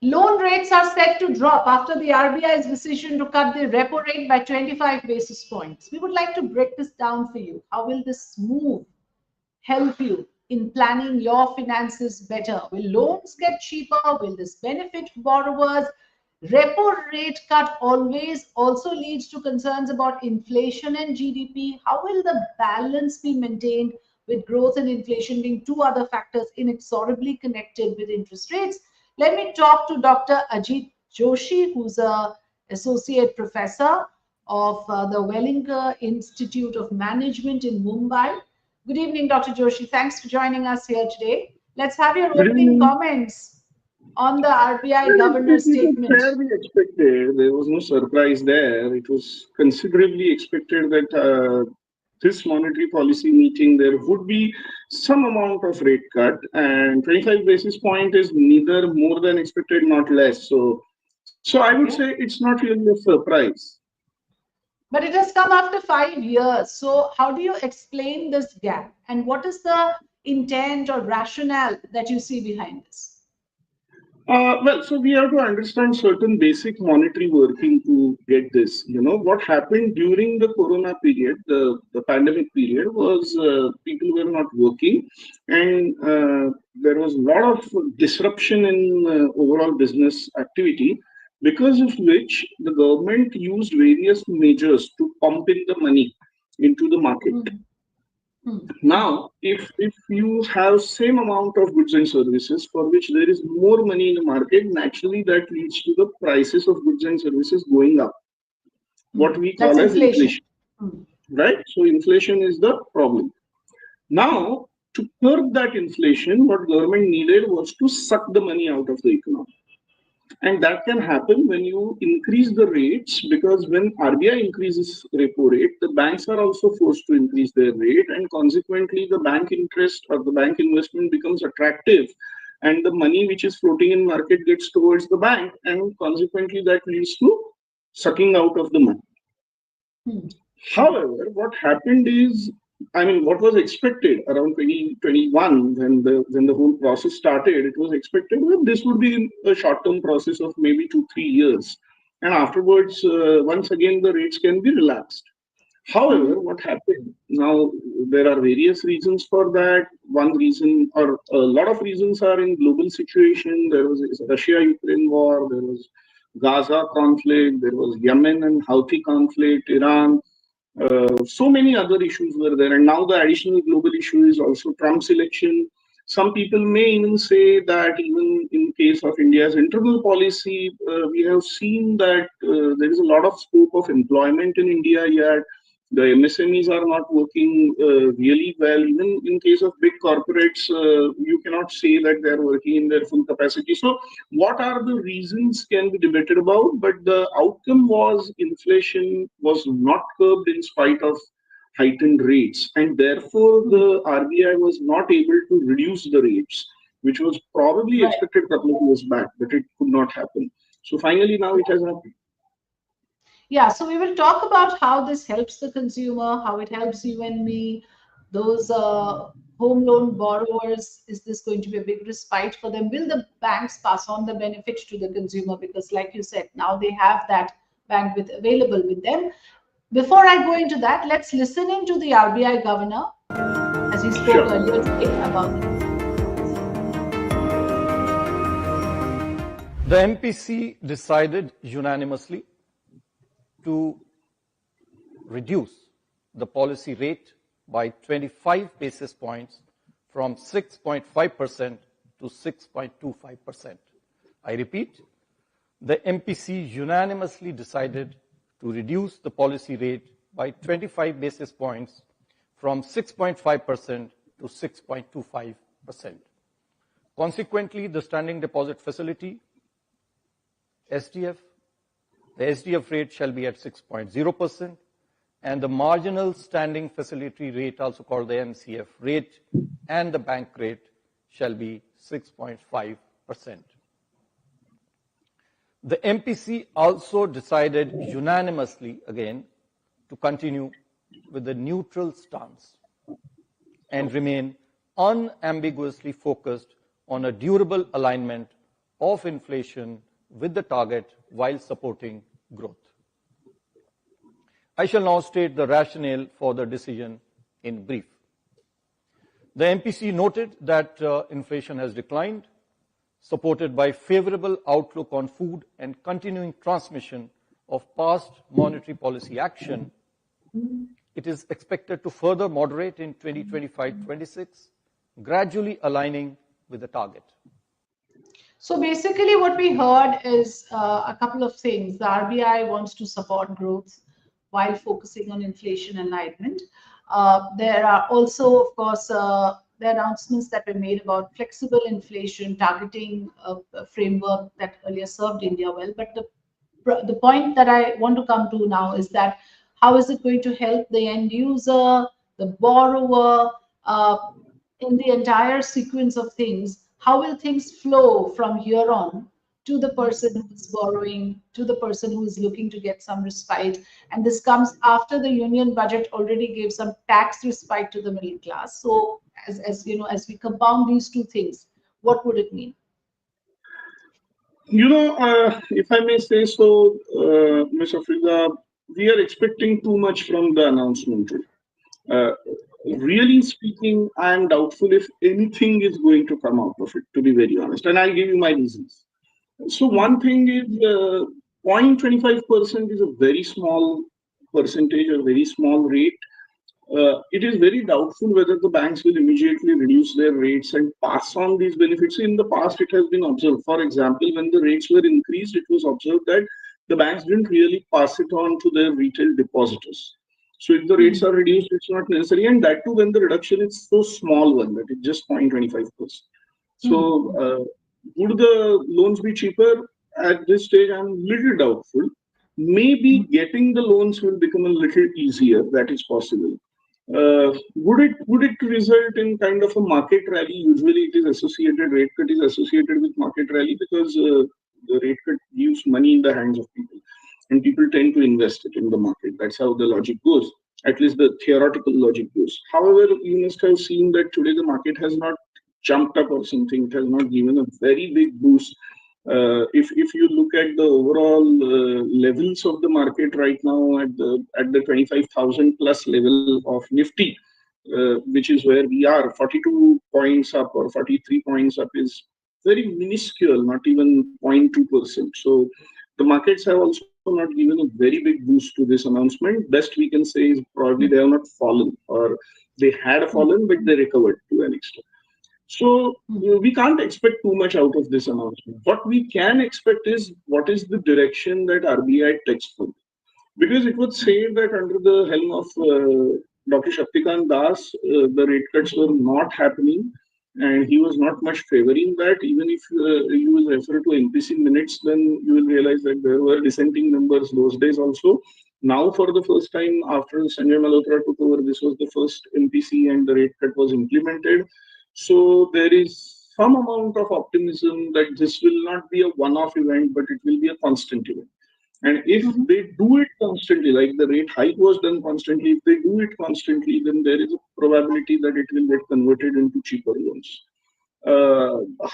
Loan rates are set to drop after the RBI's decision to cut the repo rate by 25 basis points. We would like to break this down for you. How will this move help you in planning your finances better? Will loans get cheaper? Will this benefit borrowers? Repo rate cut always also leads to concerns about inflation and GDP. How will the balance be maintained with growth and inflation being two other factors inexorably connected with interest rates? Let me talk to Dr. Ajit Joshi, who's an associate professor of the Wellinger Institute of Management in Mumbai. Good evening, Dr. Joshi. Thanks for joining us here today. Let's have your opening comments on the RBI governor's statement. It was fairly expected. There was no surprise there. It was considerably expected that this monetary policy meeting, there would be some amount of rate cut, and 25 basis point is neither more than expected, not less. So I would say it's not really a surprise. But it has come after 5 years. So how do you explain this gap? And what is the intent or rationale that you see behind this? So we have to understand certain basic monetary working to get this. What happened during the Corona period, the pandemic period, was people were not working, and there was a lot of disruption in overall business activity, because of which the government used various measures to pump in the money into the market. Now, if you have same amount of goods and services for which there is more money in the market, naturally that leads to the prices of goods and services going up. What we call as inflation. Right? So inflation is the problem. Now, to curb that inflation, what government needed was to suck the money out of the economy. And that can happen when you increase the rates, because when RBI increases repo rate, the banks are also forced to increase their rate, and consequently the bank interest or the bank investment becomes attractive, and the money which is floating in market gets towards the bank, and consequently that leads to sucking out of the money. However, what happened is, what was expected around 2021 when the whole process started, it was expected that this would be a short-term process of maybe 2-3 years, and afterwards, once again, the rates can be relaxed. However, what happened now? There are various reasons for that. One reason, or a lot of reasons, are in global situation. There was Russia-Ukraine war. There was Gaza conflict. There was Yemen and Houthi conflict. Iran. So many other issues were there, and now the additional global issue is also Trump's election. Some people may even say that even in case of India's internal policy, we have seen that there is a lot of scope of employment in India yet. The MSMEs are not working really well. Even in case of big corporates, you cannot say that they are working in their full capacity. So what are the reasons can be debated about, but the outcome was inflation was not curbed in spite of heightened rates, and therefore the RBI was not able to reduce the rates, which was probably expected a couple of years back, but it could not happen. So finally now it has happened. Yeah, so we will talk about how this helps the consumer, how it helps you and me, those home loan borrowers. Is this going to be a big respite for them? Will the banks pass on the benefit to the consumer? Because like you said, now they have that bandwidth available with them. Before I go into that, let's listen into the RBI governor as he spoke earlier today about it. The MPC decided unanimously to reduce the policy rate by 25 basis points from 6.5% to 6.25%. I repeat, the MPC unanimously decided to reduce the policy rate by 25 basis points from 6.5% to 6.25%. Consequently, the standing deposit facility, SDF, the SDF rate shall be at 6.0%, and the marginal standing facility rate, also called the MCF rate, and the bank rate shall be 6.5%. The MPC also decided unanimously, again, to continue with the neutral stance and remain unambiguously focused on a durable alignment of inflation with the target while supporting growth. I shall now state the rationale for the decision in brief. The MPC noted that inflation has declined, supported by favorable outlook on food and continuing transmission of past monetary policy action. It is expected to further moderate in 2025-26, gradually aligning with the target. So basically what we heard is a couple of things. The RBI wants to support growth while focusing on inflation alignment. There are also, of course, the announcements that were made about flexible inflation targeting a framework that earlier served India well. But the point that I want to come to now is that how is it going to help the end user, the borrower, in the entire sequence of things? How will things flow from here on to the person who is borrowing, to the person who is looking to get some respite? And this comes after the union budget already gave some tax respite to the middle class. So as you know, as we compound these two things, what would it mean? If I may say so, Ms. Afrida, we are expecting too much from the announcement. Really speaking, I am doubtful if anything is going to come out of it, to be very honest. And I'll give you my reasons. So one thing is 0.25% is a very small percentage, a very small rate. It is very doubtful whether the banks will immediately reduce their rates and pass on these benefits. In the past, it has been observed. For example, when the rates were increased, it was observed that the banks didn't really pass it on to their retail depositors. So if the rates are reduced, it's not necessary. And that too, when the reduction is so small one, that it's just 0.25%. So would the loans be cheaper? At this stage, I'm little doubtful. Maybe getting the loans will become a little easier. That is possible. Would it result in kind of a market rally? Usually, it is associated, rate cut is associated with market rally because the rate cut gives money in the hands of people, and people tend to invest it in the market. That's how the logic goes. At least the theoretical logic goes. However, you must have seen that today the market has not jumped up or something. It has not given a very big boost. If you look at the overall levels of the market right now at the 25,000 plus level of Nifty, which is where we are, 42 points up or 43 points up is very minuscule, not even 0.2%. So the markets have also not given a very big boost to this announcement. Best we can say is probably they have not fallen, or they had fallen, but they recovered to an extent. So we can't expect too much out of this announcement. What we can expect is what is the direction that RBI takes for. Because it would say that under the helm of Dr. Shaktikant Das, the rate cuts were not happening, and he was not much favoring that. Even if you will refer to MPC minutes, then you will realize that there were dissenting members those days also. Now, for the first time after Sanjay Malhotra took over, this was the first MPC and the rate cut was implemented. So there is some amount of optimism that this will not be a one-off event, but it will be a constant event. And if they do it constantly, like the rate hike was done constantly, if they do it constantly, then there is a probability that it will get converted into cheaper loans.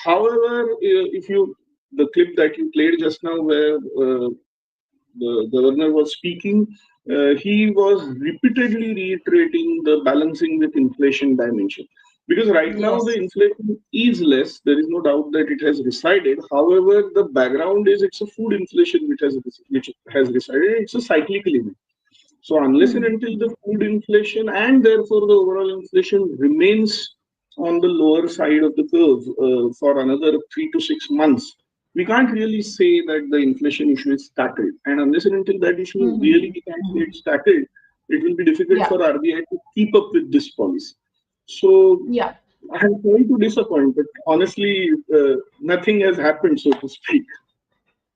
However, the clip that you played just now where the governor was speaking, he was repeatedly reiterating the balancing with inflation dimension. Because right now the inflation is less, there is no doubt that it has resided. However, the background is it's a food inflation which has resided. It's a cyclical event. So unless and until the food inflation and therefore the overall inflation remains on the lower side of the curve for another 3 to 6 months, we can't really say that the inflation issue is tackled. And unless and until that issue is really we can't say it's tackled, it will be difficult for RBI to keep up with this policy. So I'm sorry to disappoint, but honestly, nothing has happened, so to speak.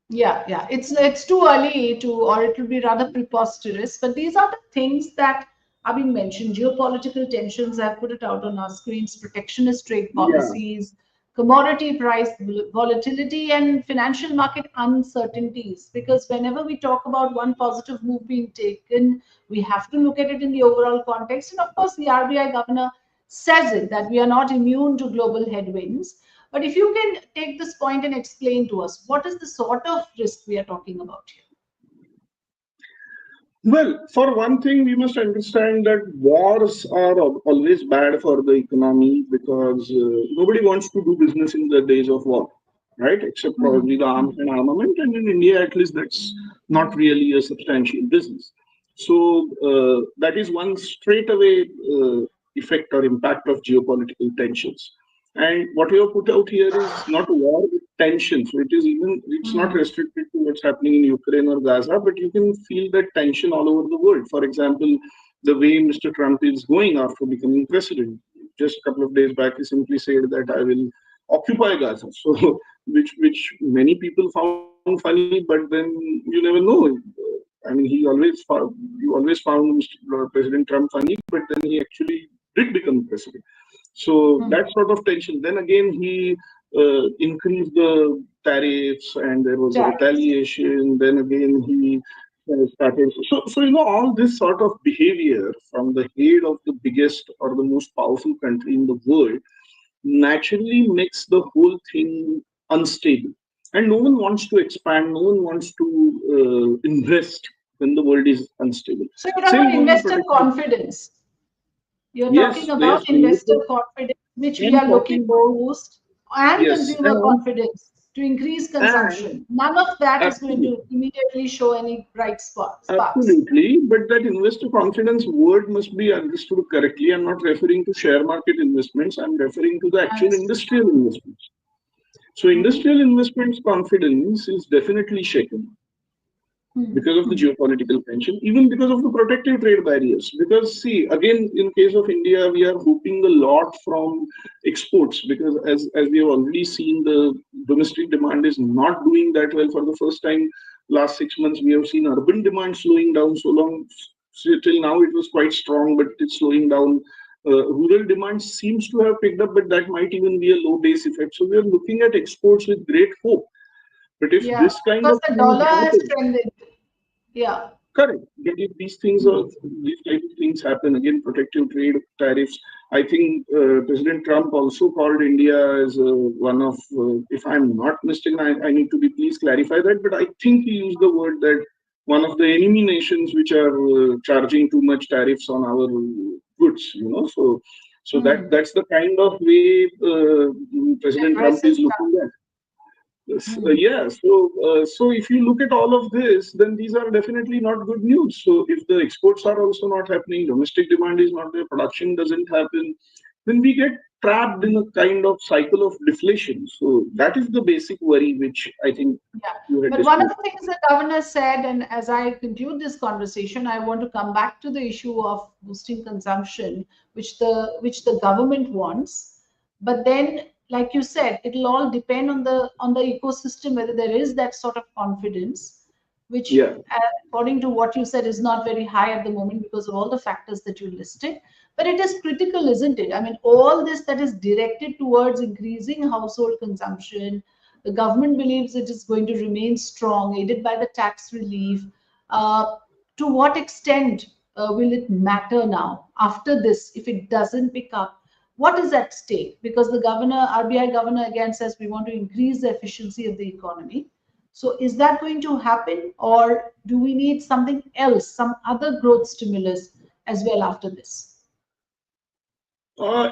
Yeah. It's too early to, or it will be rather preposterous. But these are the things that are being mentioned. Geopolitical tensions, I've put it out on our screens, protectionist trade policies, commodity price volatility, and financial market uncertainties. Because whenever we talk about one positive move being taken, we have to look at it in the overall context. And of course, the RBI governor says it that we are not immune to global headwinds. But if you can take this point and explain to us, what is the sort of risk we are talking about here? Well, for one thing, we must understand that wars are always bad for the economy because nobody wants to do business in the days of war, right? Except probably the arms and armament. And in India, at least, that's not really a substantial business. So that is one straightaway effect or impact of geopolitical tensions. And what we have put out here is not war with tension. So it's not restricted to what's happening in Ukraine or Gaza, but you can feel that tension all over the world. For example, the way Mr. Trump is going after becoming president. Just a couple of days back, he simply said that I will occupy Gaza. So which many people found funny, but then you never know. I mean, you always found Mr. President Trump funny, but then he actually did become president. So that sort of tension. Then again, he increased the tariffs, and there was a retaliation. Then again, he started. So all this sort of behavior from the head of the biggest or the most powerful country in the world naturally makes the whole thing unstable. And no one wants to expand. No one wants to invest when the world is unstable. So you're talking about investor confidence. You're talking about investor confidence, which we are looking to boost, and consumer confidence to increase consumption. None of that is going to immediately show any bright sparks. Absolutely, but that investor confidence word must be understood correctly. I'm not referring to share market investments. I'm referring to the actual industrial investments. So industrial investments confidence is definitely shaken because of the geopolitical tension, even because of the protective trade barriers. Because see, again, in case of India, we are hoping a lot from exports because as we have already seen, the domestic demand is not doing that well. For the first time, last 6 months, we have seen urban demand slowing down so long. So till now, it was quite strong, but it's slowing down. Rural demand seems to have picked up, but that might even be a low base effect. So we are looking at exports with great hope. But if this kind of the dollar has trended. Yeah. Correct. But if these type of things happen, again, protective trade tariffs. I think President Trump also called India as one of, if I'm not mistaken, I need to be please clarify that, but I think he used the word that one of the enemy nations which are charging too much tariffs on our goods. So that's the kind of way President Trump is looking at. So if you look at all of this, then these are definitely not good news. So if the exports are also not happening, domestic demand is not there, production doesn't happen, then we get trapped in a kind of cycle of deflation. So that is the basic worry, which I think you had. But one of the things the governor said, and as I conclude this conversation, I want to come back to the issue of boosting consumption, which the government wants, but then, like you said, it'll all depend on the ecosystem, whether there is that sort of confidence, which according to what you said is not very high at the moment because of all the factors that you listed. But it is critical, isn't it? I mean, all this that is directed towards increasing household consumption, the government believes it is going to remain strong, aided by the tax relief. To what extent will it matter now after this if it doesn't pick up? What is at stake? Because the RBI governor again says we want to increase the efficiency of the economy. So is that going to happen, or do we need something else, some other growth stimulus as well after this?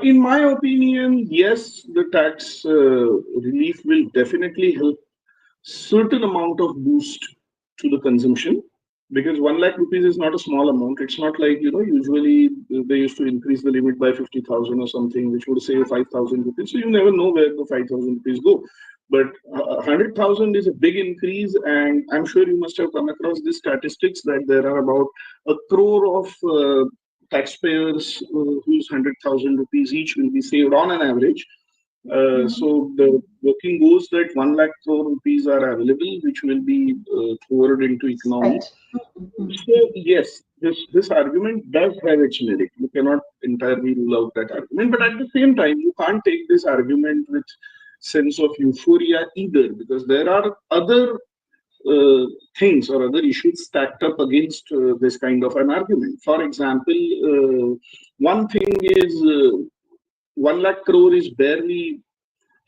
In my opinion, yes, the tax relief will definitely help certain amount of boost to the consumption. Because 1 lakh rupees is not a small amount. It's not like, usually they used to increase the limit by 50,000 or something, which would save 5,000 rupees. So you never know where the 5,000 rupees go. But 100,000 is a big increase. And I'm sure you must have come across these statistics that there are about 1 crore of taxpayers whose 100,000 rupees each will be saved on an average. So the working goes that 1 lakh crore rupees are available, which will be poured into economy. So yes, this argument does have its merit. You cannot entirely rule out that argument, but at the same time, you can't take this argument with sense of euphoria either, because there are other things or other issues stacked up against this kind of an argument. For example, one thing is 1 lakh crore is barely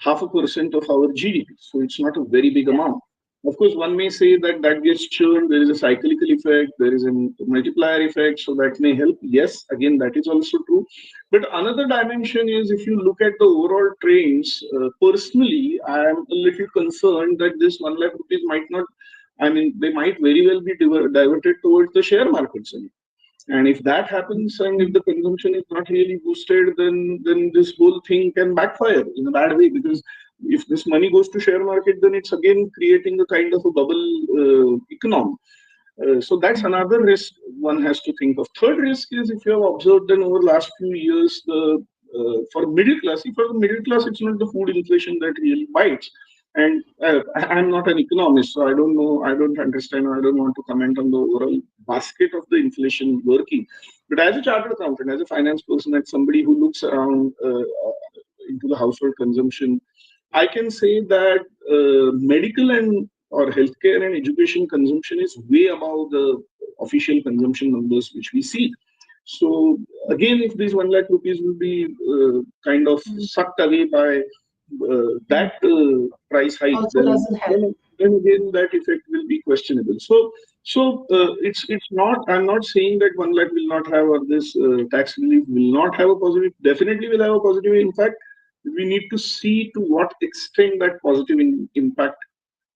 0.5% of our GDP. So it's not a very big amount. Of course, one may say that that gets churned. There is a cyclical effect. There is a multiplier effect. So that may help. Yes, again, that is also true. But another dimension is if you look at the overall trends, personally, I am a little concerned that this 1 lakh rupees might not, I mean, they might very well be diverted towards the share markets. And if that happens, and if the consumption is not really boosted, then this whole thing can backfire in a bad way. Because if this money goes to share market, then it's again creating a kind of a bubble economy. So that's another risk one has to think of. Third risk is if you have observed then over the last few years, the for middle class, for the middle class, it's not the food inflation that really bites. And I'm not an economist, so I don't know, I don't understand, I don't want to comment on the overall basket of the inflation working. But as a chartered accountant, as a finance person, as somebody who looks around into the household consumption, I can say that medical and or healthcare and education consumption is way above the official consumption numbers which we see. So again, if these 1 lakh rupees will be kind of sucked away by that price hike, then again that effect will be questionable. So it's not. I'm not saying that 1 lakh will not have, or this tax relief will not have a positive. Definitely will have a positive impact. We need to see to what extent that positive impact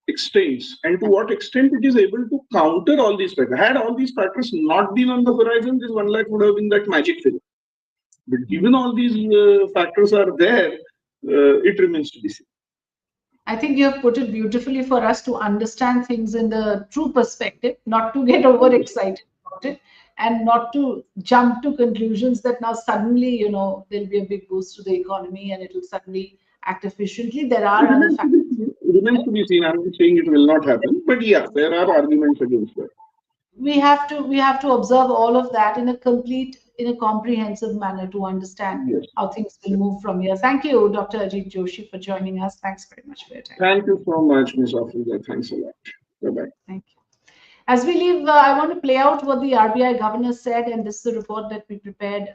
extends and to what extent it is able to counter all these factors. Had all these factors not been on the horizon, this 1 lakh would have been that magic figure. But given all these factors are there, it remains to be seen. I think you have put it beautifully for us to understand things in the true perspective, not to get overexcited about it, and not to jump to conclusions that now suddenly, there'll be a big boost to the economy and it will suddenly act efficiently. There are other factors. It remains to be seen. I'm not saying it will not happen, but yeah, there are arguments against that. We have to observe all of that in a comprehensive manner to understand how things will move from here. Thank you, Dr. Ajit Joshi, for joining us. Thanks very much for your time. Thank you so much, Ms. Afrika. Thanks a lot. Bye-bye. Thank you. As we leave, I want to play out what the RBI governor said, and this is a report that we prepared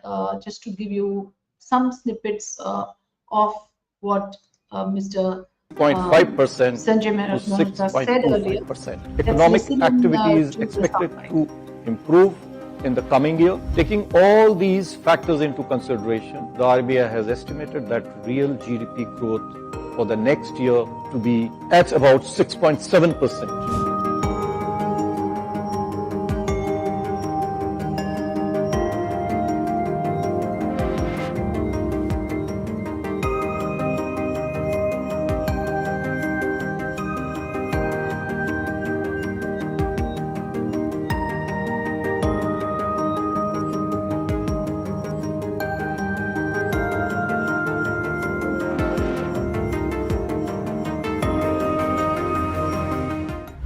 just to give you some snippets of what Mr. 0.5% Sanjay to said earlier. 6.25%. Economic activity is expected to improve in the coming year. Taking all these factors into consideration, the RBI has estimated that real GDP growth for the next year to be at about 6.7%.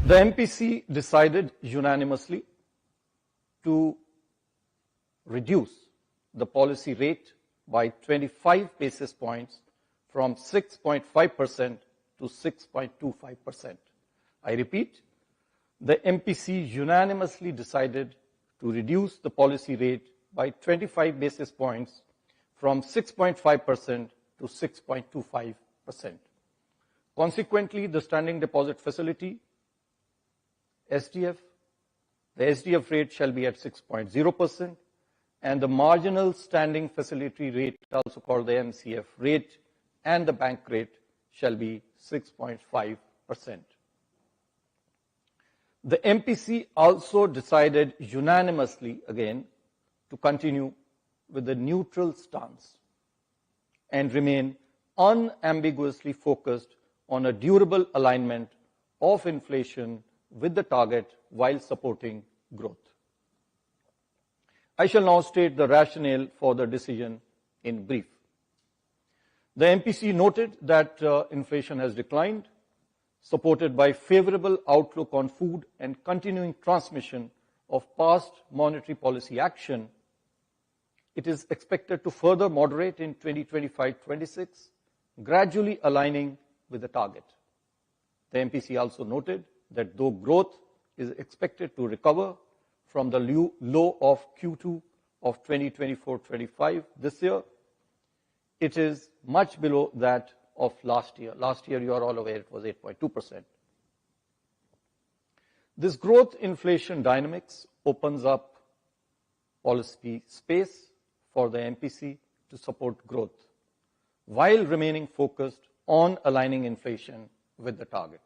The MPC decided unanimously to reduce the policy rate by 25 basis points from 6.5% to 6.25%. I repeat, the MPC unanimously decided to reduce the policy rate by 25 basis points from 6.5% to 6.25%. Consequently, the standing deposit facility SDF, the SDF rate shall be at 6.0%, and the marginal standing facility rate, also called the MCF rate, and the bank rate shall be 6.5%. The MPC also decided unanimously, again, to continue with a neutral stance and remain unambiguously focused on a durable alignment of inflation with the target while supporting growth. I shall now state the rationale for the decision in brief. The MPC noted that inflation has declined, supported by favorable outlook on food and continuing transmission of past monetary policy action. It is expected to further moderate in 2025-26, gradually aligning with the target. The MPC also noted that though growth is expected to recover from the low of Q2 of 2024-25 this year, it is much below that of last year. Last year, you are all aware, it was 8.2%. This growth inflation dynamics opens up policy space for the MPC to support growth while remaining focused on aligning inflation with the target.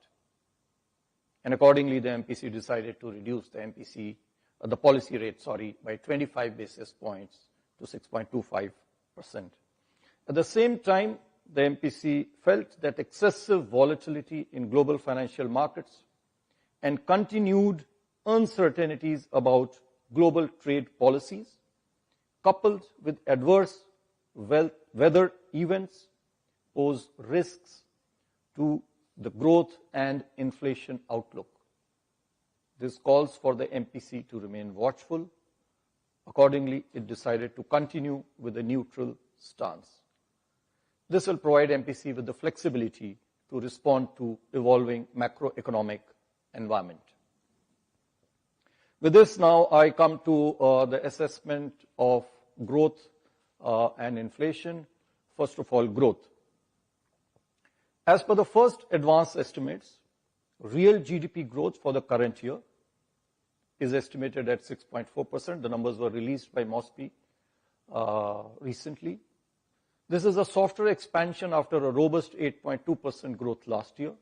And accordingly, the MPC decided to reduce the policy rate, by 25 basis points to 6.25%. At the same time, the MPC felt that excessive volatility in global financial markets and continued uncertainties about global trade policies, coupled with adverse weather events, pose risks to the growth and inflation outlook. This calls for the MPC to remain watchful. Accordingly, it decided to continue with a neutral stance. This will provide MPC with the flexibility to respond to evolving macroeconomic environment. With this, now I come to the assessment of growth and inflation. First of all, growth. As per the first advanced estimates, real GDP growth for the current year is estimated at 6.4%. The numbers were released by MOSPI recently. This is a softer expansion after a robust 8.2% growth last year.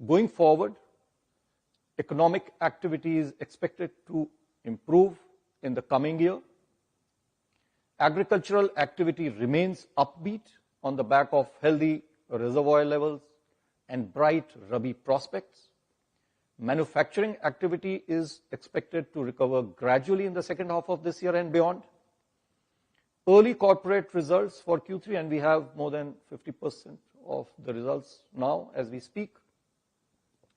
Going forward, economic activity is expected to improve in the coming year. Agricultural activity remains upbeat on the back of healthy reservoir levels and bright Rabi prospects. Manufacturing activity is expected to recover gradually in the second half of this year and beyond. Early corporate results for Q3, and we have more than 50% of the results now as we speak.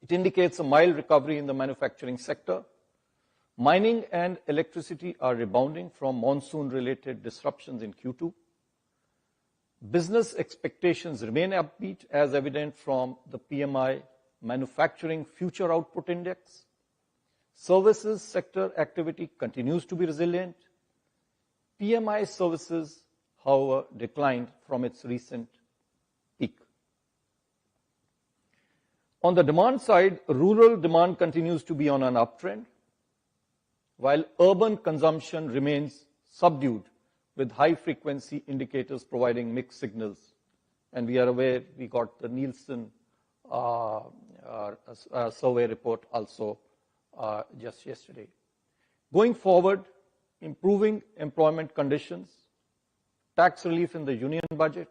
It indicates a mild recovery in the manufacturing sector. Mining and electricity are rebounding from monsoon-related disruptions in Q2. Business expectations remain upbeat, as evident from the PMI Manufacturing Future Output Index. Services sector activity continues to be resilient. PMI services, however, declined from its recent peak. On the demand side, rural demand continues to be on an uptrend, while urban consumption remains subdued, with high-frequency indicators providing mixed signals. And we are aware we got the Nielsen survey report also just yesterday. Going forward, improving employment conditions, tax relief in the union budget,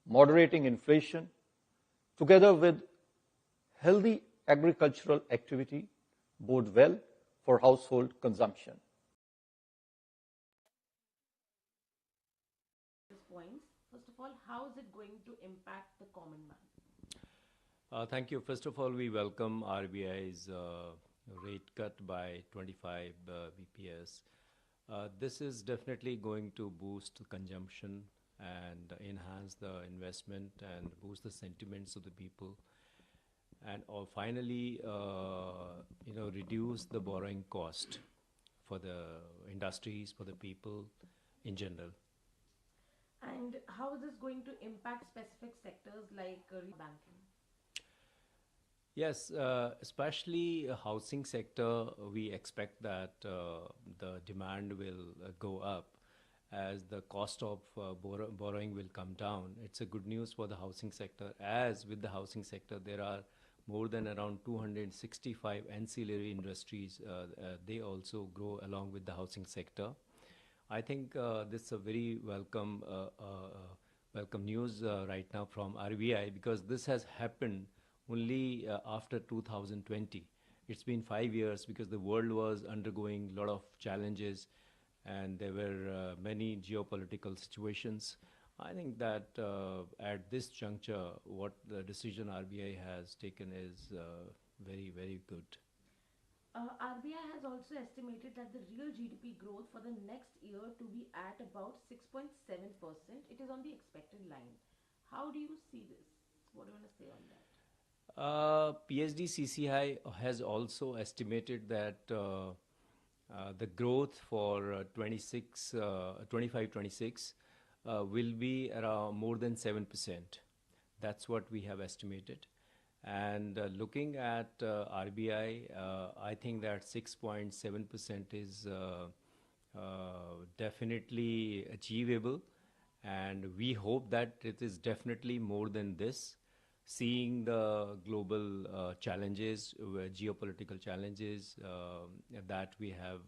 moderating inflation, together with healthy agricultural activity, bode well for household consumption. First of all, how is it going to impact the common man? Thank you. First of all, we welcome RBI's rate cut by 25 BPS. This is definitely going to boost consumption and enhance the investment and boost the sentiments of the people, and finally, reduce the borrowing cost for the industries, for the people in general. And how is this going to impact specific sectors like banking? Yes, especially housing sector, we expect that the demand will go up as the cost of borrowing will come down. It's a good news for the housing sector, as with the housing sector, there are more than around 265 ancillary industries. They also grow along with the housing sector. I think this is a very welcome news right now from RBI, because this has happened only after 2020. It's been 5 years because the world was undergoing a lot of challenges and there were many geopolitical situations. I think that at this juncture, what the decision RBI has taken is very, very good. RBI has also estimated that the real GDP growth for the next year to be at about 6.7%. It is on the expected line. How do you see this? What do you want to say on that? PSD CCI has also estimated that the growth for 25-26 will be around more than 7%. That's what we have estimated. And looking at RBI, I think that 6.7% is definitely achievable. And we hope that it is definitely more than this. Seeing the global challenges, geopolitical challenges that we have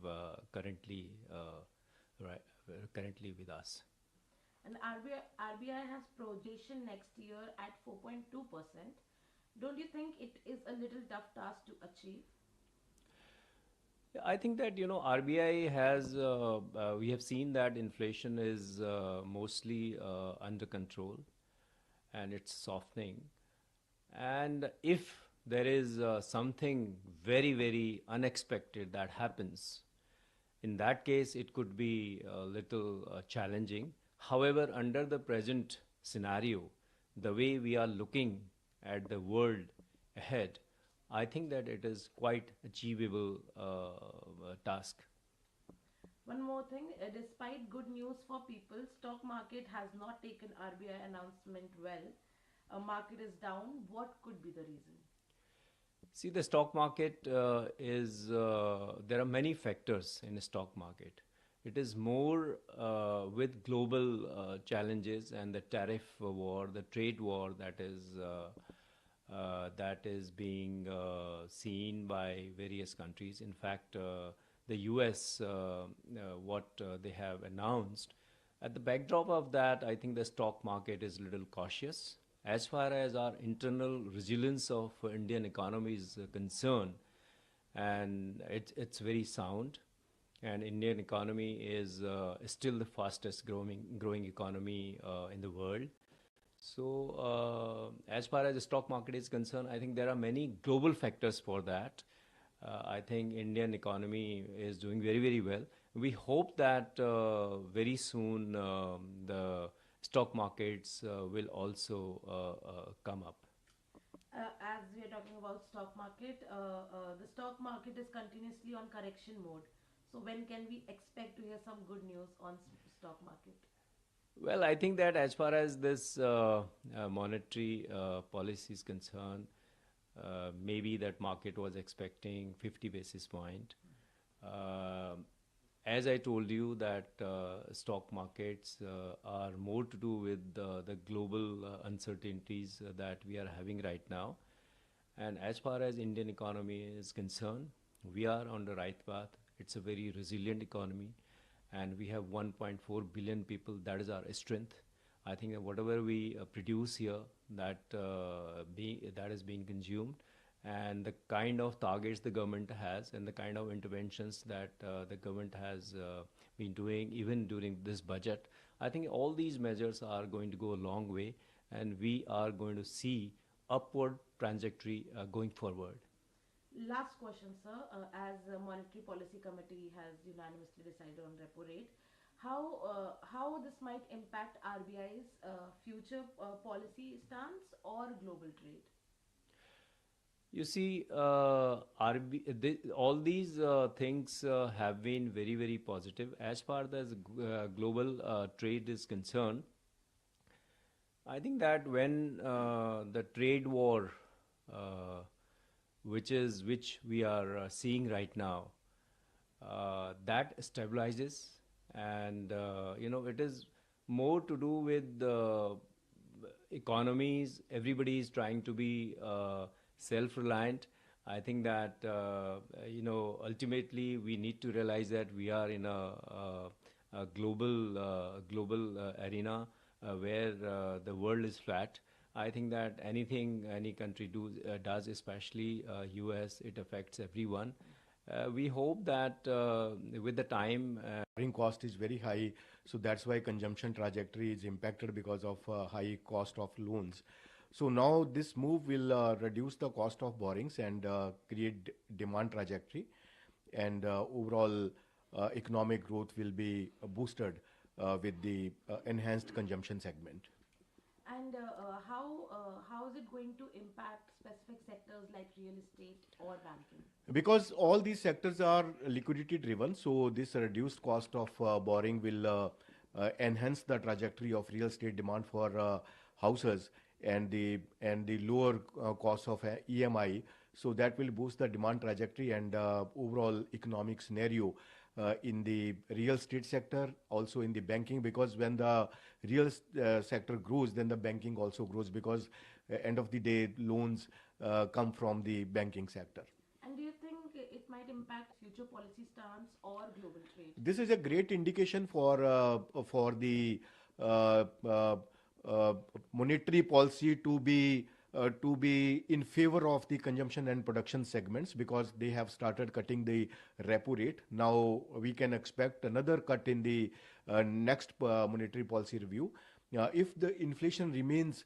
currently with us. And RBI has projection next year at 4.2%. Don't you think it is a little tough task to achieve? Yeah, I think that RBI has we have seen that inflation is mostly under control and it's softening. And if there is something very, very unexpected that happens, in that case, it could be a little challenging. However, under the present scenario, the way we are looking at the world ahead, I think that it is quite achievable task. One more thing, despite good news for people, stock market has not taken RBI announcement well. Market is down. What could be the reason? See, the stock market there are many factors in the stock market. It is more with global challenges and the tariff war, the trade war that is being seen by various countries. In fact, the US, what they have announced, at the backdrop of that, I think the stock market is a little cautious. As far as our internal resilience of Indian economy is concerned, and it's very sound, and Indian economy is still the fastest growing economy in the world. So, as far as the stock market is concerned, I think there are many global factors for that. I think Indian economy is doing very, very well. We hope that very soon the stock markets will also come up. As we are talking about stock market, the stock market is continuously on correction mode. So when can we expect to hear some good news on stock market? Well, I think that as far as this monetary policy is concerned, maybe that market was expecting 50 basis point. Uh, as I told you that stock markets are more to do with the global uncertainties that we are having right now. And as far as Indian economy is concerned, we are on the right path. It's a very resilient economy, and we have 1.4 billion people. That is our strength. I think that whatever we produce here, that is being consumed, and the kind of targets the government has, and the kind of interventions that the government has been doing, even during this budget, I think all these measures are going to go a long way, and we are going to see upward trajectory going forward. Last question, sir. As the Monetary Policy Committee has unanimously decided on repo rate, how this might impact RBI's future policy stance or global trade? You see, all these things have been very, very positive. As far as global trade is concerned, I think that when the trade war, which we are seeing right now, that stabilizes, and it is more to do with the economies. Everybody is trying to be self-reliant. I think that ultimately we need to realize that we are in a global arena where the world is flat. I think that anything any country does, especially US, it affects everyone. We hope that with the time, borrowing cost is very high, so that's why consumption trajectory is impacted because of high cost of loans. So now this move will reduce the cost of borrowings and create demand trajectory, and overall economic growth will be boosted with the enhanced consumption segment. And how is it going to impact specific sectors like real estate or banking? Because all these sectors are liquidity driven, so this reduced cost of borrowing will enhance the trajectory of real estate demand for houses, and the lower cost of EMI. So that will boost the demand trajectory and overall economic scenario in the real estate sector, also in the banking, because when the real sector grows, then the banking also grows, because end of the day, loans come from the banking sector. And do you think it might impact future policy stance or global trade? This is a great indication for the uh, uh, monetary policy to be in favor of the consumption and production segments, because they have started cutting the repo rate. Now we can expect another cut in the next monetary policy review. If the inflation remains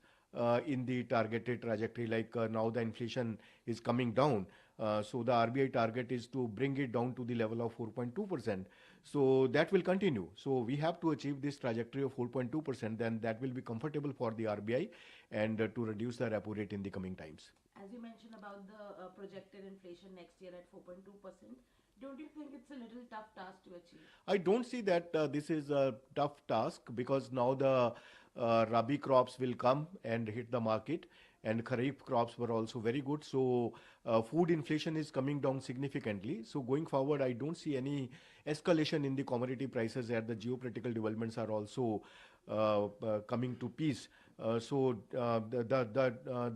in the targeted trajectory, like now the inflation is coming down, so the RBI target is to bring it down to the level of 4.2%. So that will continue. So we have to achieve this trajectory of 4.2%, then that will be comfortable for the RBI and to reduce the repo rate in the coming times. As you mentioned about the projected inflation next year at 4.2%, don't you think it's a little tough task to achieve? I don't see that this is a tough task, because now the Rabi crops will come and hit the market, and Kharif crops were also very good. So food inflation is coming down significantly. So going forward, I don't see any escalation in the commodity prices, as the geopolitical developments are also coming to peace. The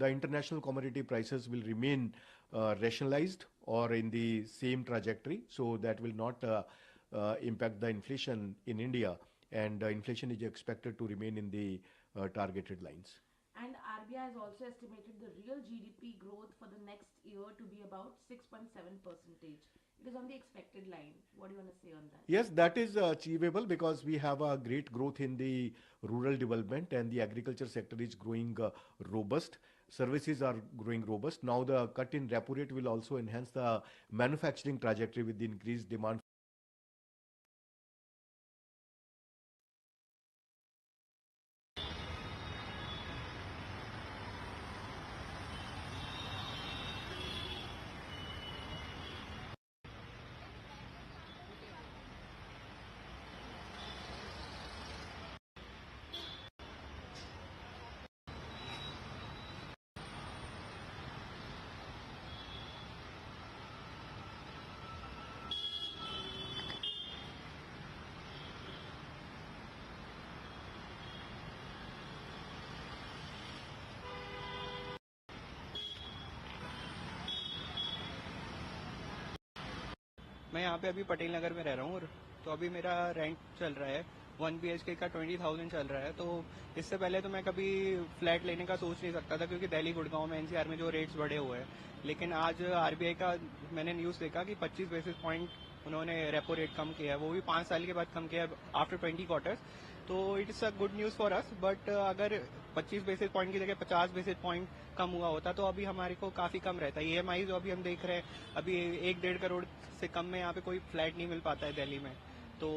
international commodity prices will remain rationalized or in the same trajectory. So that will not impact the inflation in India, and inflation is expected to remain in the targeted lines. And RBI has also estimated the real GDP growth for the next year to be about 6.7%. It is on the expected line. What do you want to say on that? Yes, that is achievable, because we have a great growth in the rural development, and the agriculture sector is growing robust. Services are growing robust. Now the cut in repo rate will also enhance the manufacturing trajectory with the increased demand. मैं यहाँ पे अभी पटेल नगर में रह रहा हूँ, और तो अभी मेरा रेंट चल रहा है 1 BHK का 20,000 चल रहा है। तो इससे पहले तो मैं कभी फ्लैट लेने का सोच नहीं सकता था, क्योंकि दिल्ली, गुड़गांव में, NCR में जो रेट्स बढ़े हुए हैं। लेकिन आज RBI का मैंने न्यूज़ देखा कि 25 बेसिस पॉइंट उन्होंने रेपो रेट कम किया है, वो भी 5 साल के बाद कम किया है, आफ्टर 20 क्वार्टर्स। तो it is a good news for us. But अगर 25 बेसिस पॉइंट की जगह 50 बेसिस पॉइंट कम हुआ होता तो अभी हमारे को काफ़ी कम रहता है। EMI जो अभी हम देख रहे हैं, अभी 1-1.5 करोड़ से कम में यहाँ पे कोई फ्लैट नहीं मिल पाता है दिल्ली में। तो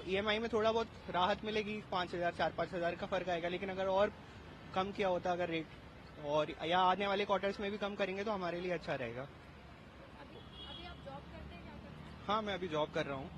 EMI में थोड़ा बहुत राहत मिलेगी, 5,000 4-5 हज़ार का फर्क आएगा। लेकिन अगर और कम किया होता अगर रेट, और या आने वाले क्वार्टर्स में भी कम करेंगे तो हमारे लिए अच्छा रहेगा। अभी आप जॉब करते हैं, क्या करते हैं? हाँ, मैं अभी जॉब कर रहा हूँ।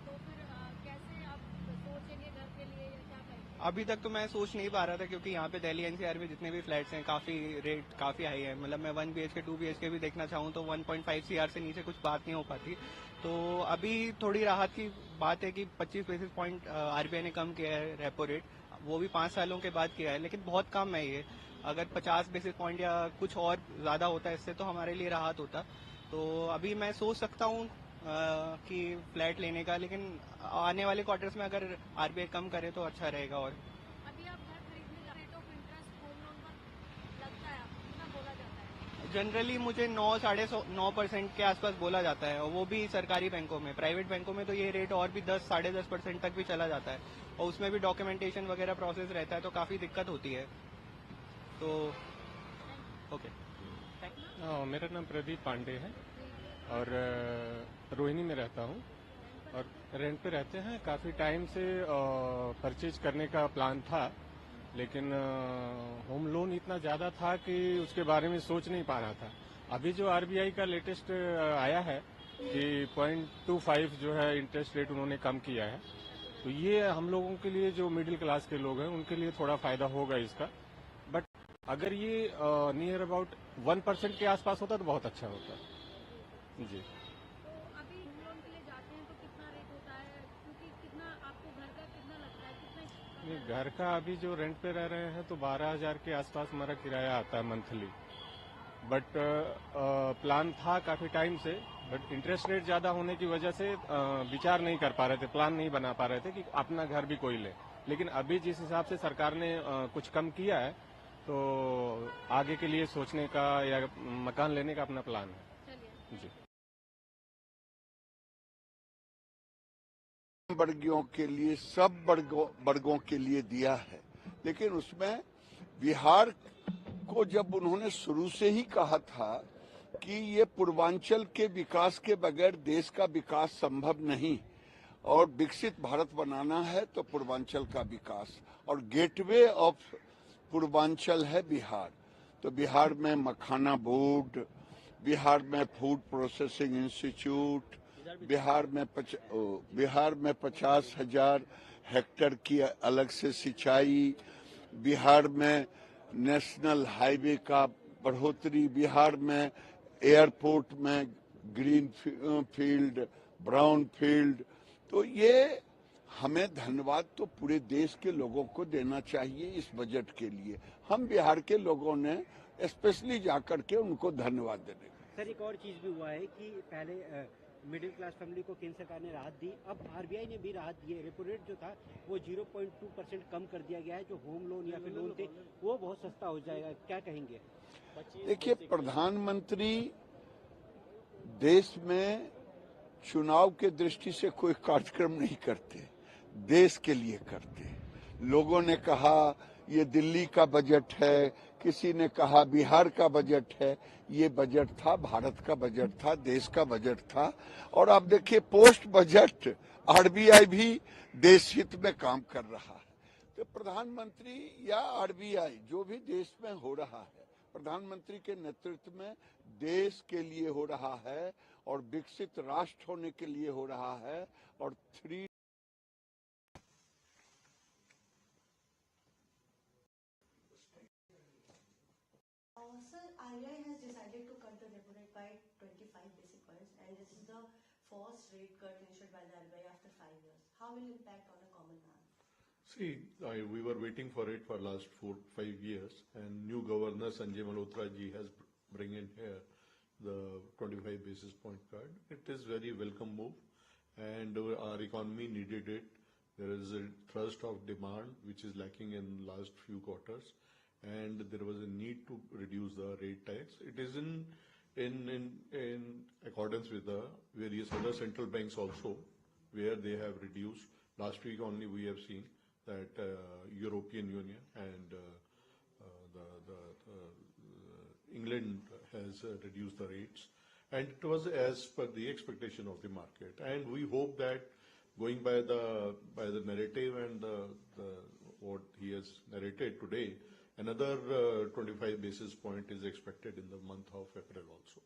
तो फिर कैसे आप सोचेंगे घर के लिए, या क्या करेंगे? अभी तक तो मैं सोच नहीं पा रहा था, क्योंकि यहाँ पे दिल्ली NCR में जितने भी फ्लैट्स हैं काफ़ी रेट काफ़ी हाई है। मतलब मैं 1 BHK 2 BHK भी देखना चाहूँ तो 1.5 CR से नीचे कुछ बात नहीं हो पाती। तो अभी थोड़ी राहत की बात है कि 25 बेसिस पॉइंट RBI ने कम किया है रेपो रेट, वो भी 5 सालों के बाद किया है, लेकिन बहुत कम है ये। अगर 50 बेसिस पॉइंट या कुछ और ज़्यादा होता है इससे तो हमारे लिए राहत होता। तो अभी मैं सोच सकता हूँ कि फ्लैट लेने का, लेकिन आने वाले क्वार्टर्स में अगर RBI कम करे तो अच्छा रहेगा। और अभी आप घर खरीदने का rate of interest home loan पर लगता है, आपको कितना बोला जाता है? जनरली मुझे 9-9.5% के आसपास बोला जाता है, और वो भी सरकारी बैंकों में। प्राइवेट बैंकों में तो ये रेट और भी 10-10.5% तक भी चला जाता है, और उसमें भी डॉक्यूमेंटेशन वगैरह प्रोसेस रहता है, तो काफ़ी दिक्कत होती है। तो ओके, मेरा नाम प्रदीप पांडे है, और रोहिणी में रहता हूँ, और रेंट पे रहते हैं। काफ़ी टाइम से परचेज करने का प्लान था, लेकिन होम लोन इतना ज़्यादा था कि उसके बारे में सोच नहीं पा रहा था। अभी जो RBI का लेटेस्ट आया है कि 0.25 जो है इंटरेस्ट रेट उन्होंने कम किया है, तो ये हम लोगों के लिए, जो मिडिल क्लास के लोग हैं, उनके लिए थोड़ा फ़ायदा होगा इसका। बट अगर ये नियर अबाउट 1% के आसपास होता तो बहुत अच्छा होता जी। तो अभी होम लोन के लिए जाते हैं तो कितना रेट होता है, क्योंकि कितना आपको घर का कितना लगता है, कितना ये घर का अभी जो रेंट पे रह रहे हैं तो 12,000 के आसपास हमारा किराया आता है मंथली। बट प्लान था काफ़ी टाइम से, बट इंटरेस्ट रेट ज़्यादा होने की वजह से विचार नहीं कर पा रहे थे, प्लान नहीं बना पा रहे थे कि अपना घर भी कोई ले। लेकिन अभी जिस हिसाब से सरकार ने कुछ कम किया है तो आगे के लिए सोचने का या मकान लेने का अपना प्लान है जी। वर्गों के लिए, सब वर्गों के लिए दिया है, लेकिन उसमें बिहार को जब उन्होंने शुरू से ही कहा था कि ये पूर्वांचल के विकास के बगैर देश का विकास संभव नहीं और विकसित भारत बनाना है तो पूर्वांचल का विकास, और गेटवे ऑफ पूर्वांचल है बिहार। तो बिहार में मखाना बोर्ड, बिहार में फूड प्रोसेसिंग इंस्टीट्यूट, बिहार में 50,000 हेक्टेयर की अलग से सिंचाई, बिहार में नेशनल हाईवे का बढ़ोतरी, बिहार में एयरपोर्ट में ग्रीन फील्ड, ब्राउन फील्ड। तो ये हमें धन्यवाद तो पूरे देश के लोगों को देना चाहिए इस बजट के लिए। हम बिहार के लोगों ने स्पेशली जाकर के उनको धन्यवाद देने। सर, एक और चीज भी हुआ है कि पहले मिडिल क्लास फैमिली को केंद्र सरकार ने राहत दी, अब आरबीआई ने भी राहत दी है। रेपो रेट जो था वो 0.2% कम कर दिया गया है। जो होम लोन या फिर लोन थे वो बहुत सस्ता हो जाएगा, क्या कहेंगे? देखिए, प्रधानमंत्री देश में चुनाव के दृष्टि से कोई कार्यक्रम नहीं करते, देश के लिए करते। लोगों ने कहा ये दिल्ली का बजट है, किसी ने कहा बिहार का बजट है। ये बजट था, भारत का बजट था, देश का बजट था। और आप देखिए पोस्ट बजट आरबीआई भी देश हित में काम कर रहा है। तो प्रधानमंत्री या आरबीआई जो भी देश में हो रहा है, प्रधानमंत्री के नेतृत्व में देश के लिए हो रहा है और विकसित राष्ट्र होने के लिए हो रहा है। और Sir, RBI has decided to cut the repo rate by 25 basic points, and this is the first rate cut initiated by the RBI after 5 years. How will it impact on a common man? See, we were waiting for it for last 4-5 years, and new governor Sanjay Malhotra ji has bring in here the 25 basis point cut. It is very welcome move, and our economy needed it. There is a thrust of demand which is lacking in last few quarters, and there was a need to reduce the rate tax. It is in accordance with the various other central banks also, where they have reduced. Last week only we have seen that European Union and England has reduced the rates, and it was as per the expectation of the market. And we hope that going by the narrative and what he has narrated today, another 25 basis point is expected in the month of April also.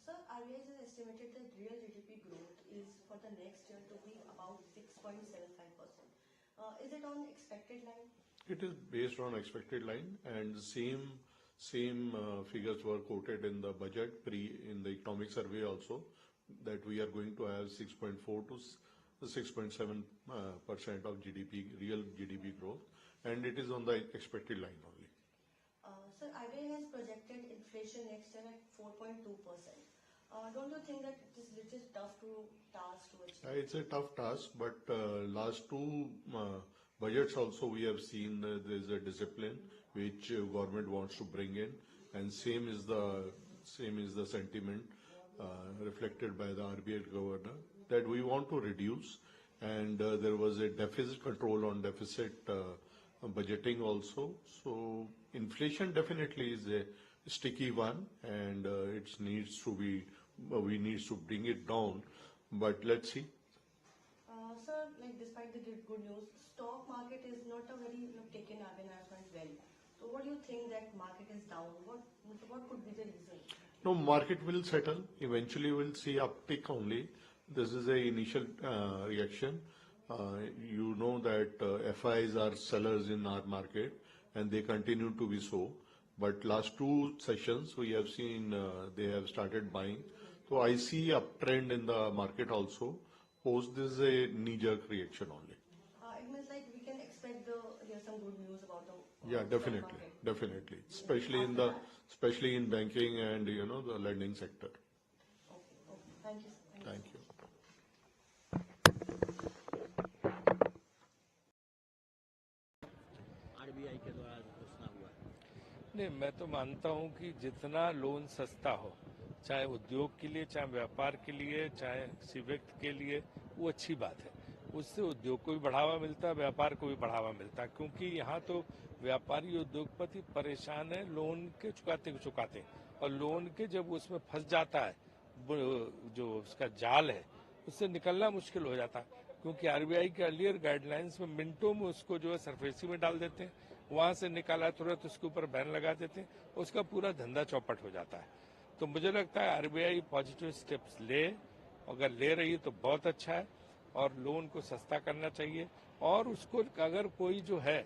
Sir, RBI has estimated that real GDP growth is for the next year to be about 6.75%. Is it on expected line? It is based on expected line, and same figures were quoted in the budget in the economic survey also, that we are going to have 6.4 to 6.7% of GDP, real GDP growth, and it is on the expected line only. Sir, RBI has projected inflation next year at 4.2%. Don't you think that it is little tough task to achieve? It's a tough task, but last two budgets also we have seen there is a discipline which government wants to bring in, and same is the sentiment reflected by the RBI governor, that we want to reduce, and there was a deficit control on deficit budgeting also. So inflation definitely is a sticky one, and it needs to be, we need to bring it down, but let's see. Sir, like despite the good news, stock market is not a very taken advancement well. So what do you think that market is down? What could be the reason? No, market will settle. Eventually we'll see uptick only. This is a initial reaction. You know that FIs are sellers in our market, and they continue to be so. But last two sessions, we have seen they have started buying. So I see uptrend in the market also. Post this is a knee-jerk reaction only. It means like we can expect hear some good news about the Yeah, stock definitely, market. definitely. Especially in banking and the lending sector. Okay. Thank you, sir. Thank you. RBI के द्वारा घोषणा हुआ है। नहीं, मैं तो मानता हूं कि जितना लोन सस्ता हो, चाहे उद्योग के लिए, चाहे व्यापार के लिए, चाहे किसी व्यक्ति के लिए, वो अच्छी बात है। उससे उद्योग को भी बढ़ावा मिलता है, व्यापार को भी बढ़ावा मिलता है, क्योंकि यहाँ तो व्यापारी उद्योगपति परेशान है लोन के चुकाते और लोन के जब उसमें फंस जाता है, जो उसका जाल है, उससे निकलना मुश्किल हो जाता है, क्योंकि आरबीआई के अर्लियर गाइडलाइंस में मिनटों में उसको जो है सरफेसी में डाल देते हैं, वहां से निकाला तुरंत उसके ऊपर बैन लगा देते हैं, उसका पूरा धंधा चौपट हो जाता है। तो मुझे लगता है आरबीआई पॉजिटिव स्टेप्स ले, अगर ले रही है तो बहुत अच्छा है, और लोन को सस्ता करना चाहिए। और उसको अगर कोई जो है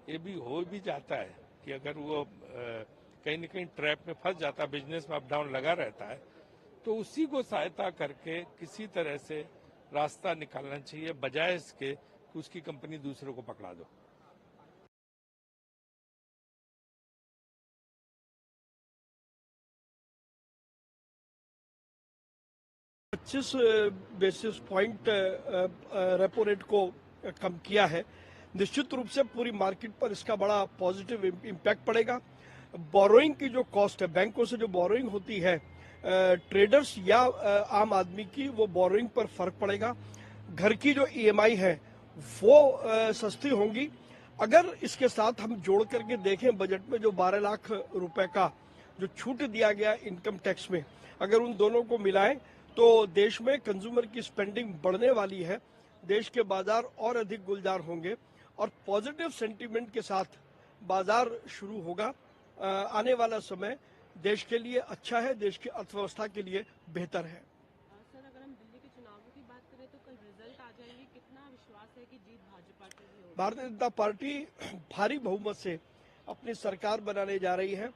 ये भी हो भी जाता है कि अगर वो कहीं न कहीं ट्रैप में फंस जाता है, बिजनेस में अप डाउन लगा रहता है, तो उसी को सहायता करके किसी तरह से रास्ता निकालना चाहिए, बजाय इसके कि उसकी कंपनी दूसरों को पकड़ा दो। 25 बेसिस पॉइंट रेपो रेट को कम किया है। निश्चित रूप से पूरी मार्केट पर इसका बड़ा पॉजिटिव इम्पैक्ट पड़ेगा। बोरोइंग की जो कॉस्ट है, बैंकों से जो बोरोइंग होती है ट्रेडर्स या आम आदमी की, वो बोरोइंग पर फर्क पड़ेगा। घर की जो EMI है वो सस्ती होंगी। अगर इसके साथ हम जोड़ करके देखें बजट में जो 12 लाख रुपए का जो छूट दिया गया इनकम टैक्स में, अगर उन दोनों को मिलाएं तो देश में कंज्यूमर की स्पेंडिंग बढ़ने वाली है, देश के बाजार और अधिक गुलजार होंगे और पॉजिटिव सेंटीमेंट के साथ बाजार शुरू होगा। आने वाला समय देश के लिए अच्छा है, देश की अर्थव्यवस्था के लिए बेहतर है। सर, अगर हम दिल्ली के चुनावों की बात करें तो कल रिजल्ट आ जाएंगे, कितना विश्वास है कि जीत भाजपा की होगी? भारतीय जनता पार्टी भारी बहुमत से अपनी सरकार बनाने जा रही है।